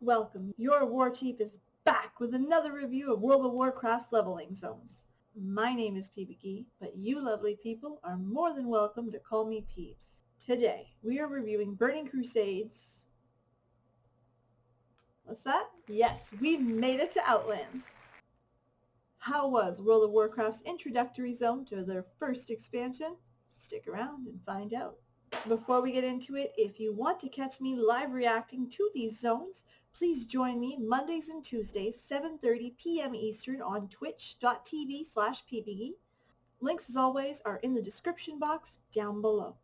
Welcome, your war chief is back with another review of World of Warcraft's leveling zones. My name is PBG, but you lovely people are more than welcome to call me Peeps. Today, we are reviewing Burning Crusade's... What's that? Yes, we've made it to Outlands. How was World of Warcraft's introductory zone to their first expansion? Stick around and find out. Before we get into it, if you want to catch me live reacting to these zones, please join me Mondays and Tuesdays, 7:30 p.m. Eastern on twitch.tv/ppg. Links, as always, are in the description box down below.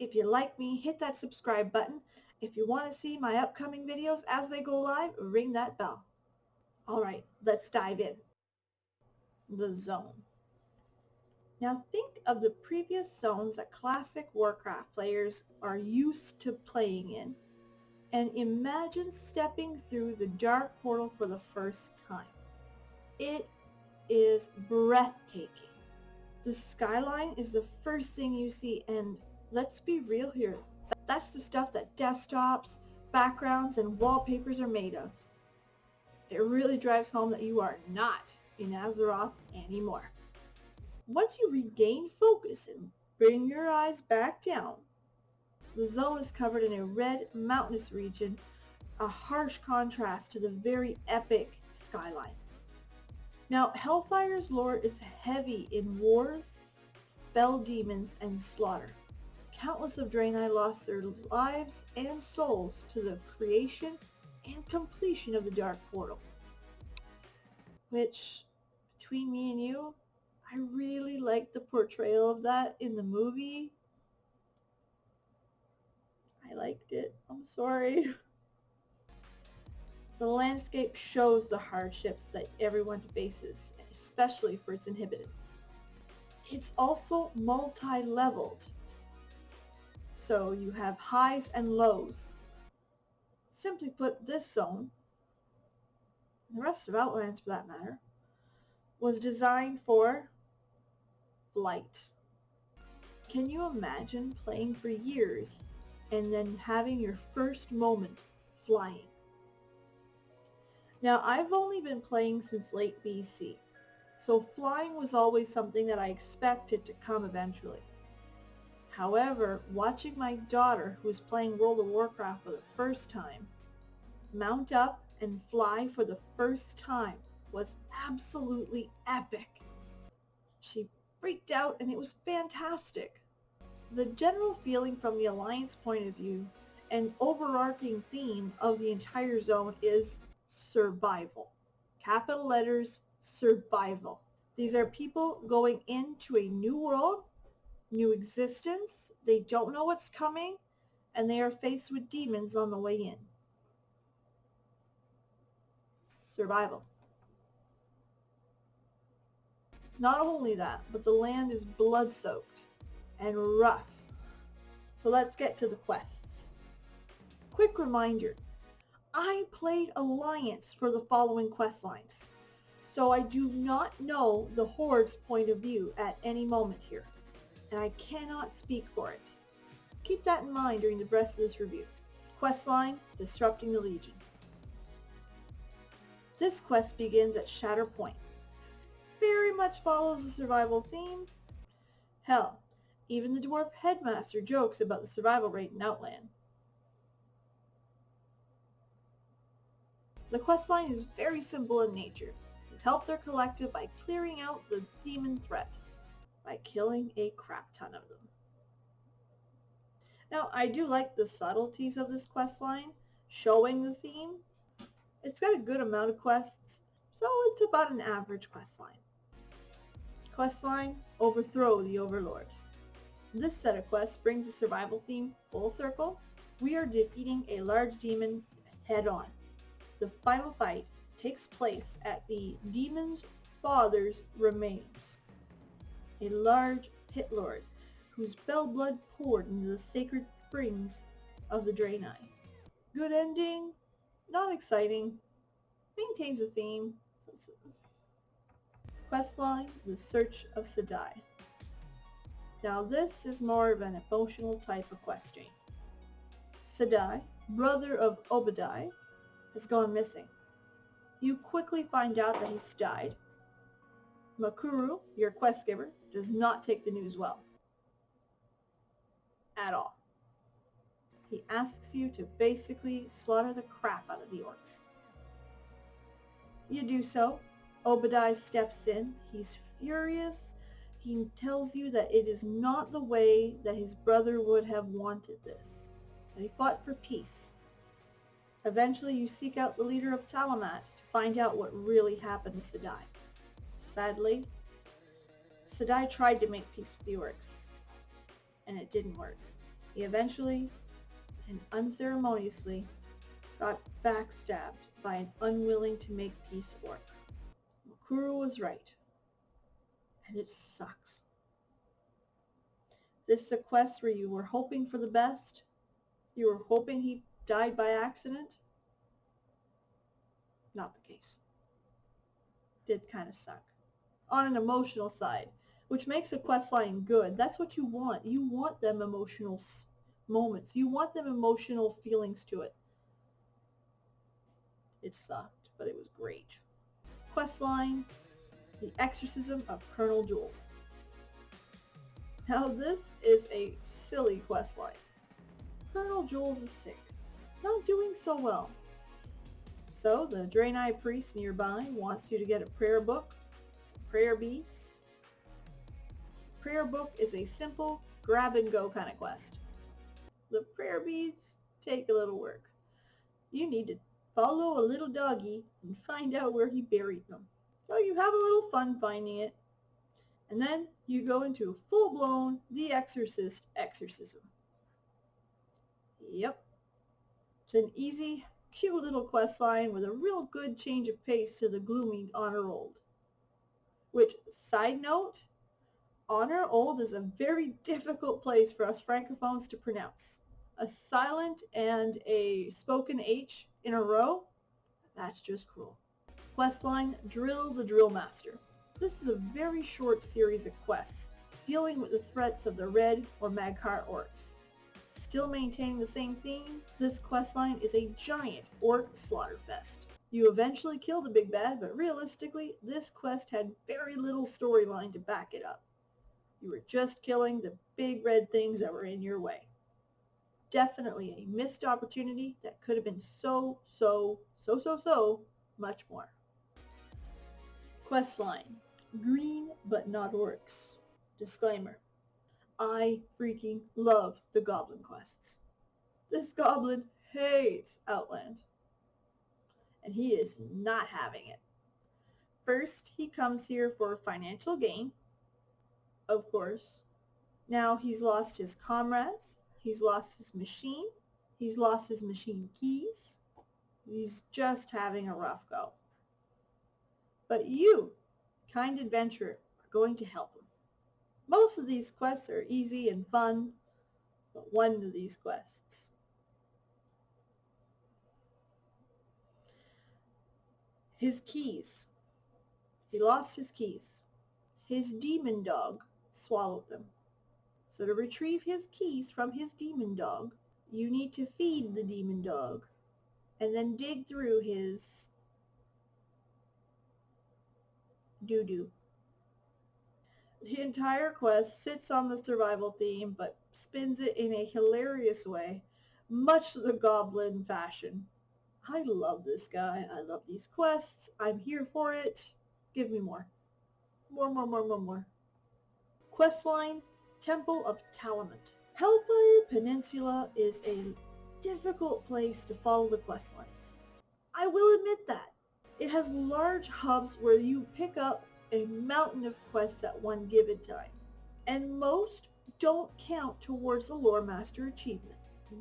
If you like me, hit that subscribe button. If you want to see my upcoming videos as they go live, ring that bell. Alright, let's dive in. The zone. Now think of the previous zones that classic Warcraft players are used to playing in, and imagine stepping through the dark portal for the first time. It is breathtaking. The skyline is the first thing you see, and let's be real here, that's the stuff that desktops, backgrounds, and wallpapers are made of. It really drives home that you are not in Azeroth anymore. Once you regain focus and bring your eyes back down, the zone is covered in a red mountainous region, a harsh contrast to the very epic skyline. Now, Hellfire's lore is heavy in wars, fell demons, and slaughter. Countless of Draenei lost their lives and souls to the creation and completion of the Dark Portal. Which, between me and you, I really liked the portrayal of that in the movie. I liked it. I'm sorry. The landscape shows the hardships that everyone faces, especially for its inhabitants. It's also multi-leveled, so you have highs and lows. Simply put, this zone, and the rest of Outlands for that matter, was designed for flight. Can you imagine playing for years and then having your first moment flying? Now, I've only been playing since late BC, so flying was always something that I expected to come eventually. However, watching my daughter, who is playing World of Warcraft for the first time, mount up and fly for the first time was absolutely epic. She freaked out and it was fantastic. The general feeling from the Alliance point of view and overarching theme of the entire zone is survival. Capital letters, survival. These are people going into a new world, new existence. They don't know what's coming, and they are faced with demons on the way in. Survival. Not only that, but the land is blood-soaked and rough. So let's get to the quests. Quick reminder, I played Alliance for the following quest lines, so I do not know the Horde's point of view at any moment here, and I cannot speak for it. Keep that in mind during the rest of this review. Quest line, Disrupting the Legion. This quest begins at Shatter Point. Very much follows the survival theme. Hell, even the dwarf headmaster jokes about the survival rate in Outland. The questline is very simple in nature. You help their collective by clearing out the demon threat, by killing a crap ton of them. Now, I do like the subtleties of this questline, showing the theme. It's got a good amount of quests, so it's about an average questline. Questline, Overthrow the Overlord. This set of quests brings the survival theme full circle. We are defeating a large demon head on. The final fight takes place at the demon's father's remains, a large pit lord whose fell blood poured into the sacred springs of the Draenei. Good ending, not exciting, maintains a theme. Questline, The Search of Sedai. Now this is more of an emotional type of quest chain. Sedai, brother of Obadiah, has gone missing. You quickly find out that he's died. Makuru, your quest giver, does not take the news well. At all. He asks you to basically slaughter the crap out of the orcs. You do so. Obadiah steps in. He's furious. He tells you that it is not the way that his brother would have wanted this. That he fought for peace. Eventually you seek out the leader of Talamat to find out what really happened to Sadai. Sadly, Sadai tried to make peace with the orcs, and it didn't work. He eventually and unceremoniously got backstabbed by an unwilling to make peace orc. Makuru was right, and it sucks. This is a quest where you were hoping for the best. You were hoping he died by accident. Not the case. Did kind of suck. On an emotional side, which makes a quest line good. That's what you want. You want them emotional moments. You want them emotional feelings to it. It sucked, but it was great. Questline, The Exorcism of Colonel Jules. Now this is a silly questline. Colonel Jules is sick, not doing so well. So the Draenei priest nearby wants you to get a prayer book, some prayer beads. Prayer book is a simple grab and go kind of quest. The prayer beads take a little work. You need to follow a little doggy and find out where he buried them. So you have a little fun finding it. And then you go into a full-blown The Exorcist exorcism. Yep. It's an easy, cute little quest line with a real good change of pace to the gloomy Honor Old. Which, side note, Honor Old is a very difficult place for us francophones to pronounce. A silent and a spoken H in a row, that's just cruel. Questline, Drill the Drill Master. This is a very short series of quests dealing with the threats of the Red or Mag'har orcs. Still maintaining the same theme, this questline is a giant orc slaughterfest. You eventually kill the big bad, but realistically, this quest had very little storyline to back it up. You were just killing the big red things that were in your way. Definitely a missed opportunity that could have been so much more. Questline, Green but not orcs. Disclaimer, I freaking love the goblin quests. This goblin hates Outland, and he is not having it. First, he comes here for financial gain, of course. Now he's lost his comrades, he's lost his machine, he's lost his machine keys. He's just having a rough go. But you, kind adventurer, are going to help him. Most of these quests are easy and fun, but one of these quests. His keys. He lost his keys. His demon dog swallowed them. So to retrieve his keys from his demon dog, you need to feed the demon dog and then dig through his doo-doo. The entire quest sits on the survival theme, but spins it in a hilarious way, much to the goblin fashion. I love this guy. I love these quests. I'm here for it. Give me more. More. Questline, Temple of Talamat. HELLFIRE Peninsula is a difficult place to follow the questlines. I will admit that. It has large hubs where you pick up a mountain of quests at one given time, and most don't count towards the Lore Master achievement.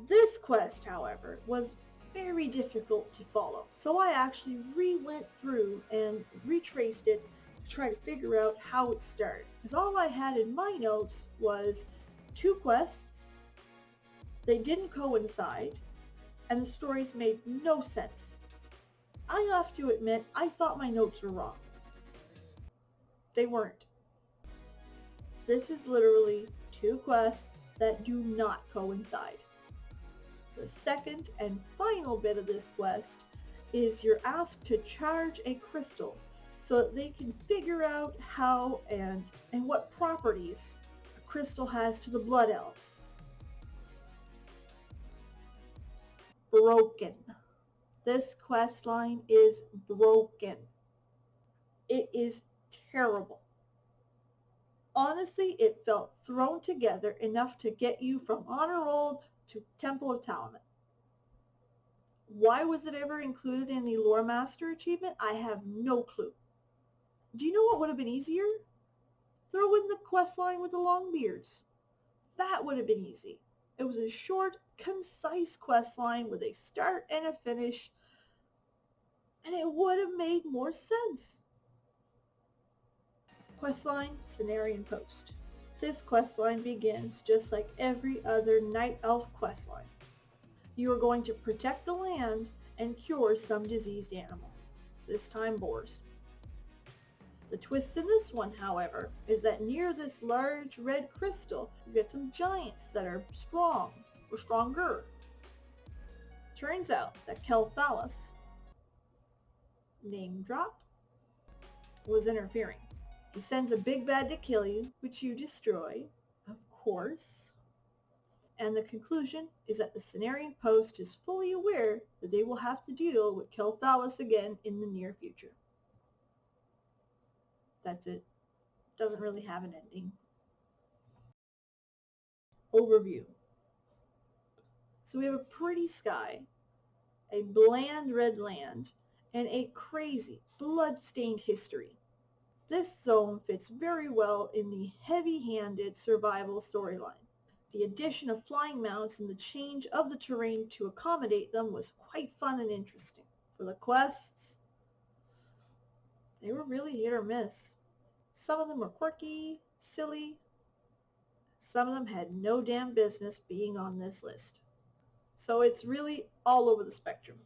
This quest, however, was very difficult to follow, so I actually went through and retraced it to try to figure out how it started, because all I had in my notes was 2 quests, they didn't coincide, and the stories made no sense. I have to admit, I thought my notes were wrong. They weren't. This is literally 2 quests that do not coincide. The second and final bit of this quest is you're asked to charge a crystal so that they can figure out how and what properties a crystal has to the Blood Elves. Broken. This quest line is broken. It is terrible. Honestly, it felt thrown together enough to get you from Honor Roll to Temple of Talaman. Why was it ever included in the Lore Master achievement? I have no clue. Do you know what would have been easier? Throw in the quest line with the Longbeards. That would have been easy. It was a short, concise quest line with a start and a finish, and it would have made more sense. Questline Cenarian Post. This questline begins just like every other Night Elf questline. You are going to protect the land and cure some diseased animal, this time boars. The twist in this one, however, is that near this large red crystal, you get some giants that are strong, or stronger. Turns out that Kelthalis, name drop, was interfering. He sends a big bad to kill you, which you destroy, of course. And the conclusion is that the Cenarian Post is fully aware that they will have to deal with Kelthalis again in the near future. That's it. Doesn't really have an ending. Overview. So we have a pretty sky, a bland red land, and a crazy, blood-stained history. This zone fits very well in the heavy-handed survival storyline. The addition of flying mounts and the change of the terrain to accommodate them was quite fun and interesting. For the quests, they were really hit or miss. Some of them were quirky, silly. Some of them had no damn business being on this list. So it's really all over the spectrum.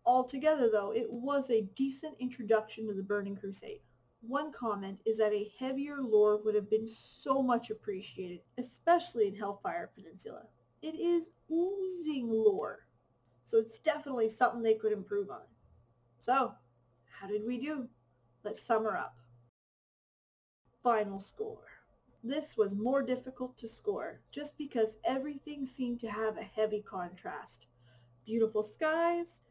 Altogether, though, it was a decent introduction to the Burning Crusade. One comment is that a heavier lore would have been so much appreciated, especially in Hellfire Peninsula. It is oozing lore, so it's definitely something they could improve on. So, how did we do? Let's sum her up. Final score. This was more difficult to score, just because everything seemed to have a heavy contrast. Beautiful skies,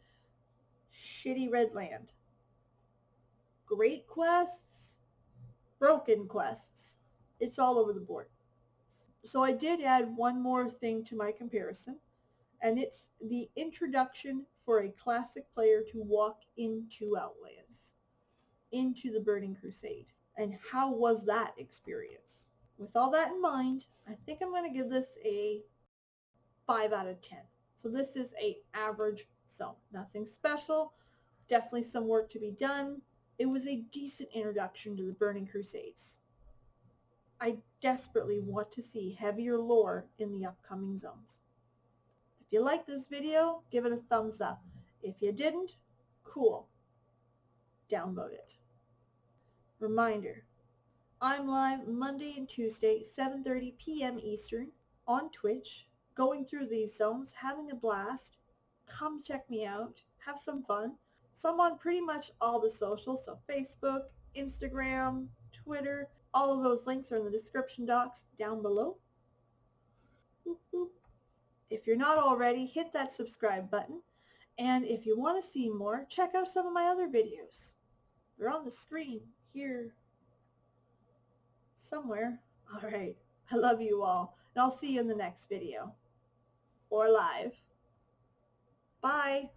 shitty red land. Great quests, broken quests. It's all over the board. So I did add one more thing to my comparison, and it's the introduction for a classic player to walk into Outlands, into the Burning Crusade. And how was that experience? With all that in mind, I think I'm going to give this a 5 out of 10. So this is a average zone. Nothing special, definitely some work to be done. It was a decent introduction to the Burning Crusades. I desperately want to see heavier lore in the upcoming zones. If you liked this video, give it a thumbs up. If you didn't, cool. Download it. Reminder, I'm live Monday and Tuesday, 7:30 p.m. Eastern on Twitch, going through these zones, having a blast. Come check me out. Have some fun. So I'm on pretty much all the socials, so Facebook, Instagram, Twitter. All of those links are in the description box down below. Boop, boop. If you're not already, hit that subscribe button. And if you want to see more, check out some of my other videos. They're on the screen here somewhere. All right. I love you all. And I'll see you in the next video. Or live. Bye.